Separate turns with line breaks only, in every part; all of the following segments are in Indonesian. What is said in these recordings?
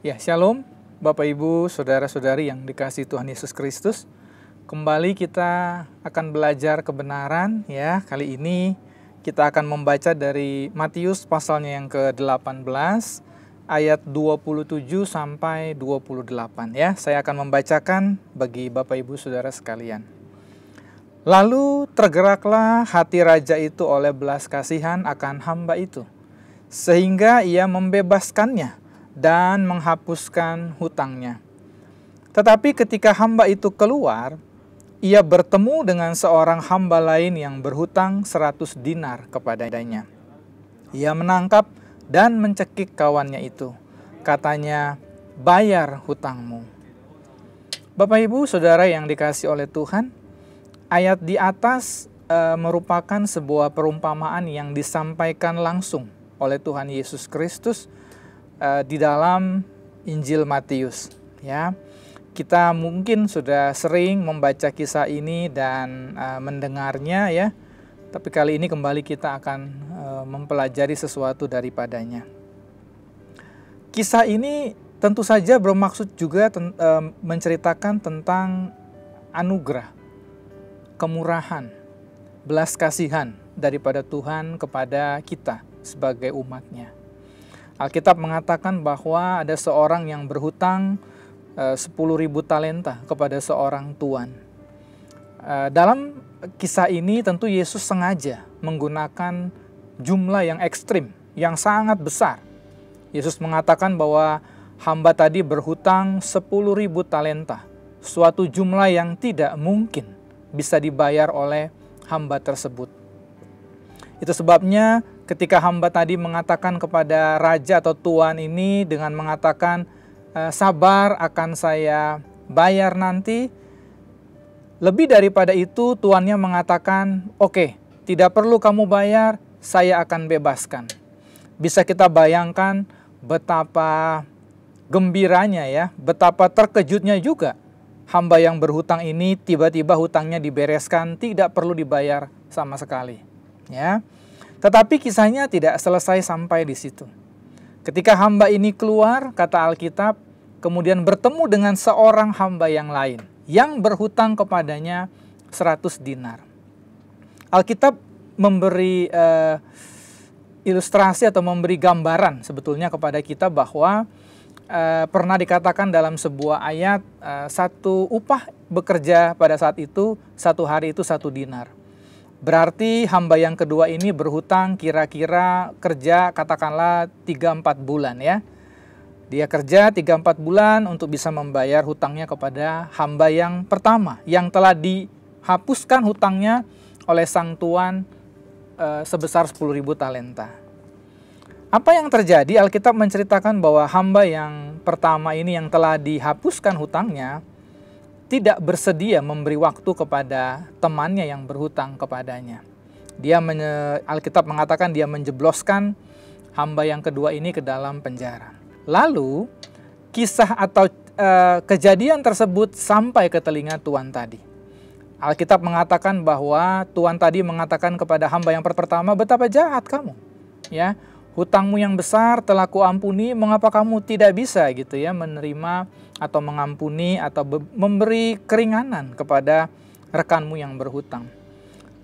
Ya, Shalom, Bapak Ibu, Saudara-saudari yang dikasihi Tuhan Yesus Kristus. Kembali kita akan belajar kebenaran ya. Kali ini kita akan membaca dari Matius pasalnya yang ke-18 ayat 27 sampai 28 ya. Saya akan membacakan bagi Bapak Ibu Saudara sekalian. Lalu tergeraklah hati raja itu oleh belas kasihan akan hamba itu, sehingga ia membebaskannya dan menghapuskan hutangnya. Tetapi ketika hamba itu keluar, ia bertemu dengan seorang hamba lain yang berhutang 100 dinar kepadanya. Ia menangkap dan mencekik kawannya itu. Katanya, "Bayar hutangmu." Bapak Ibu Saudara yang dikasihi oleh Tuhan, ayat di atas merupakan sebuah perumpamaan yang disampaikan langsung oleh Tuhan Yesus Kristus di dalam Injil Matius ya. Kita mungkin sudah sering membaca kisah ini dan mendengarnya ya. Tapi kali ini kembali kita akan mempelajari sesuatu daripadanya. Kisah ini tentu saja bermaksud juga menceritakan tentang anugerah, kemurahan, belas kasihan daripada Tuhan kepada kita sebagai umat-Nya. Alkitab mengatakan bahwa ada seorang yang berhutang 10.000 talenta kepada seorang tuan. Dalam kisah ini tentu Yesus sengaja menggunakan jumlah yang ekstrim, yang sangat besar. Yesus mengatakan bahwa hamba tadi berhutang 10.000 talenta, suatu jumlah yang tidak mungkin bisa dibayar oleh hamba tersebut. Itu sebabnya ketika hamba tadi mengatakan kepada raja atau tuan ini dengan mengatakan, "Sabar, akan saya bayar nanti." Lebih daripada itu, tuannya mengatakan, "Oke, tidak perlu kamu bayar, saya akan bebaskan." Bisa kita bayangkan betapa gembiranya ya, betapa terkejutnya juga hamba yang berhutang ini tiba-tiba hutangnya dibereskan, tidak perlu dibayar sama sekali. Ya. Tetapi kisahnya tidak selesai sampai di situ. Ketika hamba ini keluar, kata Alkitab, kemudian bertemu dengan seorang hamba yang lain yang berhutang kepadanya 100 dinar. Alkitab memberi ilustrasi atau memberi gambaran sebetulnya kepada kita bahwa pernah dikatakan dalam sebuah ayat, satu upah bekerja pada saat itu, satu hari itu 1 dinar. Berarti hamba yang kedua ini berhutang kira-kira kerja katakanlah 3-4 bulan ya. Dia kerja 3-4 bulan untuk bisa membayar hutangnya kepada hamba yang pertama, yang telah dihapuskan hutangnya oleh sang tuan sebesar 10.000 talenta. Apa yang terjadi? Alkitab menceritakan bahwa hamba yang pertama ini yang telah dihapuskan hutangnya tidak bersedia memberi waktu kepada temannya yang berhutang kepadanya. Alkitab mengatakan dia menjebloskan hamba yang kedua ini ke dalam penjara. Lalu kisah atau kejadian tersebut sampai ke telinga tuan tadi. Alkitab mengatakan bahwa tuan tadi mengatakan kepada hamba yang pertama, "Betapa jahat kamu, ya, hutangmu yang besar telah kuampuni, mengapa kamu tidak bisa gitu ya menerima atau mengampuni atau memberi keringanan kepada rekanmu yang berhutang."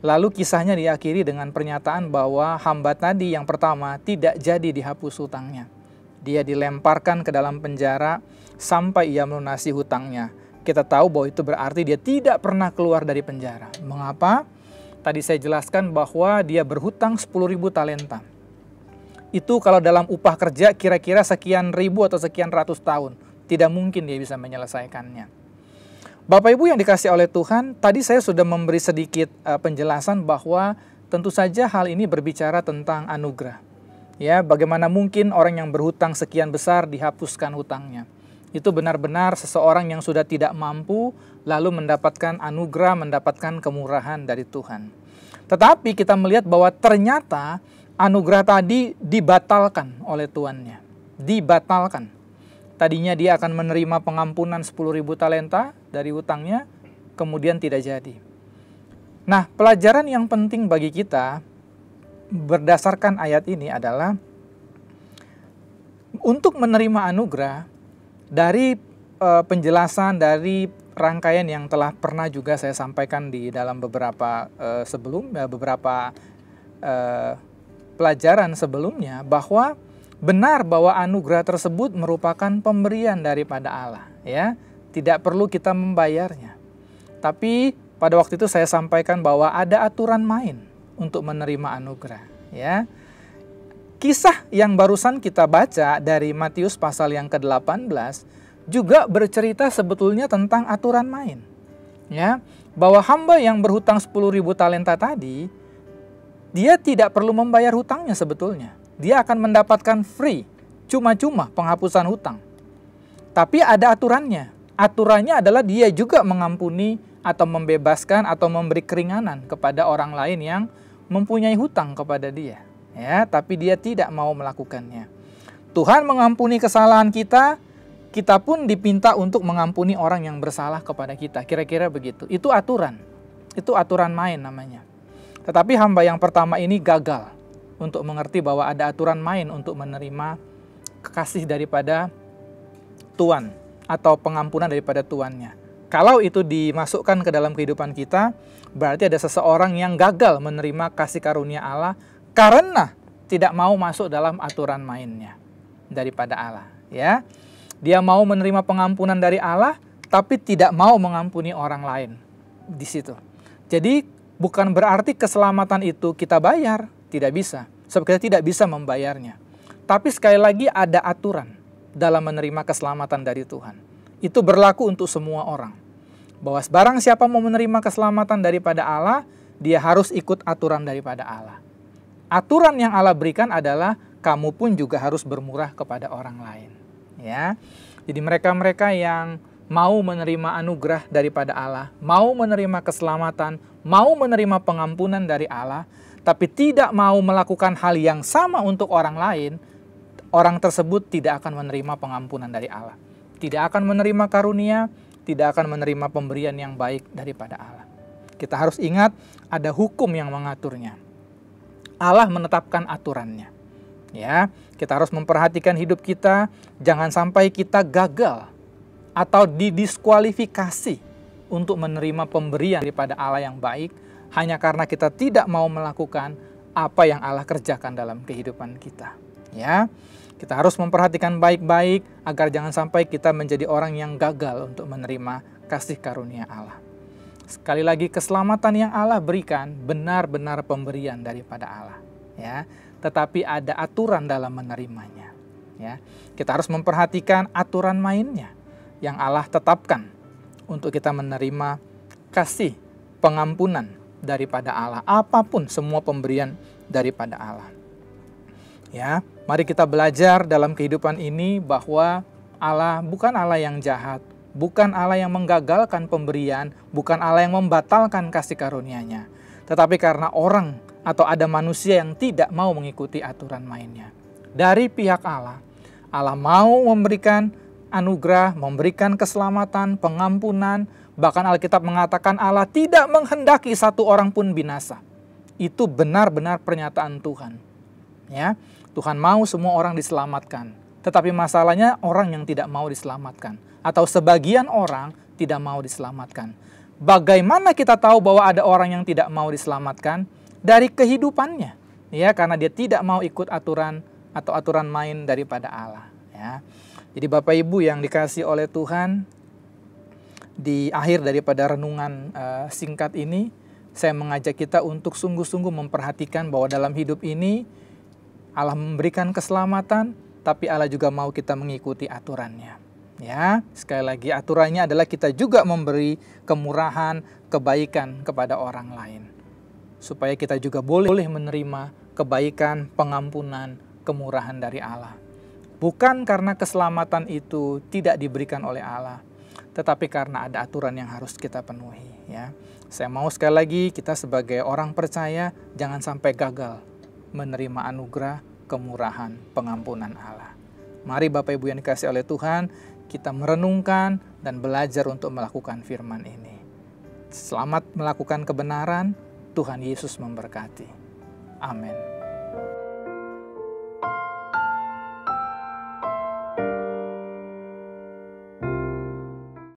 Lalu kisahnya diakhiri dengan pernyataan bahwa hamba tadi yang pertama tidak jadi dihapus hutangnya. Dia dilemparkan ke dalam penjara sampai ia melunasi hutangnya. Kita tahu bahwa itu berarti dia tidak pernah keluar dari penjara. Mengapa? Tadi saya jelaskan bahwa dia berhutang 10.000 talenta. Itu kalau dalam upah kerja kira-kira sekian ribu atau sekian ratus tahun. Tidak mungkin dia bisa menyelesaikannya. Bapak Ibu yang dikasihi oleh Tuhan, tadi saya sudah memberi sedikit penjelasan bahwa tentu saja hal ini berbicara tentang anugerah. Ya, bagaimana mungkin orang yang berhutang sekian besar dihapuskan hutangnya. Itu benar-benar seseorang yang sudah tidak mampu lalu mendapatkan anugerah, mendapatkan kemurahan dari Tuhan. Tetapi kita melihat bahwa ternyata anugerah tadi dibatalkan oleh tuannya. Dibatalkan. Tadinya dia akan menerima pengampunan 10.000 talenta dari hutangnya, kemudian tidak jadi. Nah, pelajaran yang penting bagi kita berdasarkan ayat ini adalah untuk menerima anugerah, Dari penjelasan dari rangkaian yang telah pernah juga saya sampaikan di dalam beberapa pelajaran sebelumnya, bahwa benar bahwa anugerah tersebut merupakan pemberian daripada Allah, ya. Tidak perlu kita membayarnya. Tapi pada waktu itu saya sampaikan bahwa ada aturan main untuk menerima anugerah, ya. Kisah yang barusan kita baca dari Matius pasal yang ke-18 juga bercerita sebetulnya tentang aturan main. Ya, bahwa hamba yang berhutang 10.000 talenta tadi, dia tidak perlu membayar hutangnya sebetulnya. Dia akan mendapatkan free, cuma-cuma penghapusan hutang. Tapi ada aturannya. Aturannya adalah dia juga mengampuni atau membebaskan atau memberi keringanan kepada orang lain yang mempunyai hutang kepada dia. Ya, tapi dia tidak mau melakukannya. Tuhan mengampuni kesalahan kita, kita pun dipinta untuk mengampuni orang yang bersalah kepada kita. Kira-kira begitu. Itu aturan. Itu aturan main namanya. Tetapi hamba yang pertama ini gagal untuk mengerti bahwa ada aturan main untuk menerima kasih daripada Tuhan atau pengampunan daripada tuannya. Kalau itu dimasukkan ke dalam kehidupan kita, berarti ada seseorang yang gagal menerima kasih karunia Allah karena tidak mau masuk dalam aturan mainnya daripada Allah, ya. Dia mau menerima pengampunan dari Allah, tapi tidak mau mengampuni orang lain di situ. Jadi bukan berarti keselamatan itu kita bayar, tidak bisa. Sebab kita tidak bisa membayarnya. Tapi sekali lagi ada aturan dalam menerima keselamatan dari Tuhan. Itu berlaku untuk semua orang. Bahwa barang siapa mau menerima keselamatan daripada Allah, dia harus ikut aturan daripada Allah. Aturan yang Allah berikan adalah kamu pun juga harus bermurah kepada orang lain. Ya, jadi mereka-mereka yang mau menerima anugerah daripada Allah, mau menerima keselamatan, mau menerima pengampunan dari Allah, tapi tidak mau melakukan hal yang sama untuk orang lain, orang tersebut tidak akan menerima pengampunan dari Allah. Tidak akan menerima karunia, tidak akan menerima pemberian yang baik daripada Allah. Kita harus ingat ada hukum yang mengaturnya. Allah menetapkan aturannya. Ya, kita harus memperhatikan hidup kita, jangan sampai kita gagal atau didiskualifikasi untuk menerima pemberian daripada Allah yang baik hanya karena kita tidak mau melakukan apa yang Allah kerjakan dalam kehidupan kita. Ya, kita harus memperhatikan baik-baik agar jangan sampai kita menjadi orang yang gagal untuk menerima kasih karunia Allah. Sekali lagi, keselamatan yang Allah berikan benar-benar pemberian daripada Allah, ya. Tetapi ada aturan dalam menerimanya, ya. Kita harus memperhatikan aturan mainnya yang Allah tetapkan untuk kita menerima kasih pengampunan daripada Allah, apapun semua pemberian daripada Allah. Ya, mari kita belajar dalam kehidupan ini bahwa Allah bukan Allah yang jahat, bukan Allah yang menggagalkan pemberian, bukan Allah yang membatalkan kasih karunia-Nya. Tetapi karena orang atau ada manusia yang tidak mau mengikuti aturan mainnya. Dari pihak Allah, Allah mau memberikan anugerah, memberikan keselamatan, pengampunan. Bahkan Alkitab mengatakan Allah tidak menghendaki satu orang pun binasa. Itu benar-benar pernyataan Tuhan. Ya, Tuhan mau semua orang diselamatkan. Tetapi masalahnya orang yang tidak mau diselamatkan. Atau sebagian orang tidak mau diselamatkan. Bagaimana kita tahu bahwa ada orang yang tidak mau diselamatkan? Dari kehidupannya. Ya, karena dia tidak mau ikut aturan atau aturan main daripada Allah. Ya. Jadi Bapak Ibu yang dikasihi oleh Tuhan, di akhir daripada renungan singkat ini, saya mengajak kita untuk sungguh-sungguh memperhatikan bahwa dalam hidup ini Allah memberikan keselamatan, tapi Allah juga mau kita mengikuti aturannya. Ya, sekali lagi aturannya adalah kita juga memberi kemurahan, kebaikan kepada orang lain. Supaya kita juga boleh menerima kebaikan, pengampunan, kemurahan dari Allah. Bukan karena keselamatan itu tidak diberikan oleh Allah, tetapi karena ada aturan yang harus kita penuhi. Ya, saya mau sekali lagi kita sebagai orang percaya jangan sampai gagal menerima anugerah, kemurahan, pengampunan Allah. Mari Bapak Ibu yang dikasihi oleh Tuhan, kita merenungkan dan belajar untuk melakukan firman ini. Selamat melakukan kebenaran, Tuhan Yesus memberkati. Amin.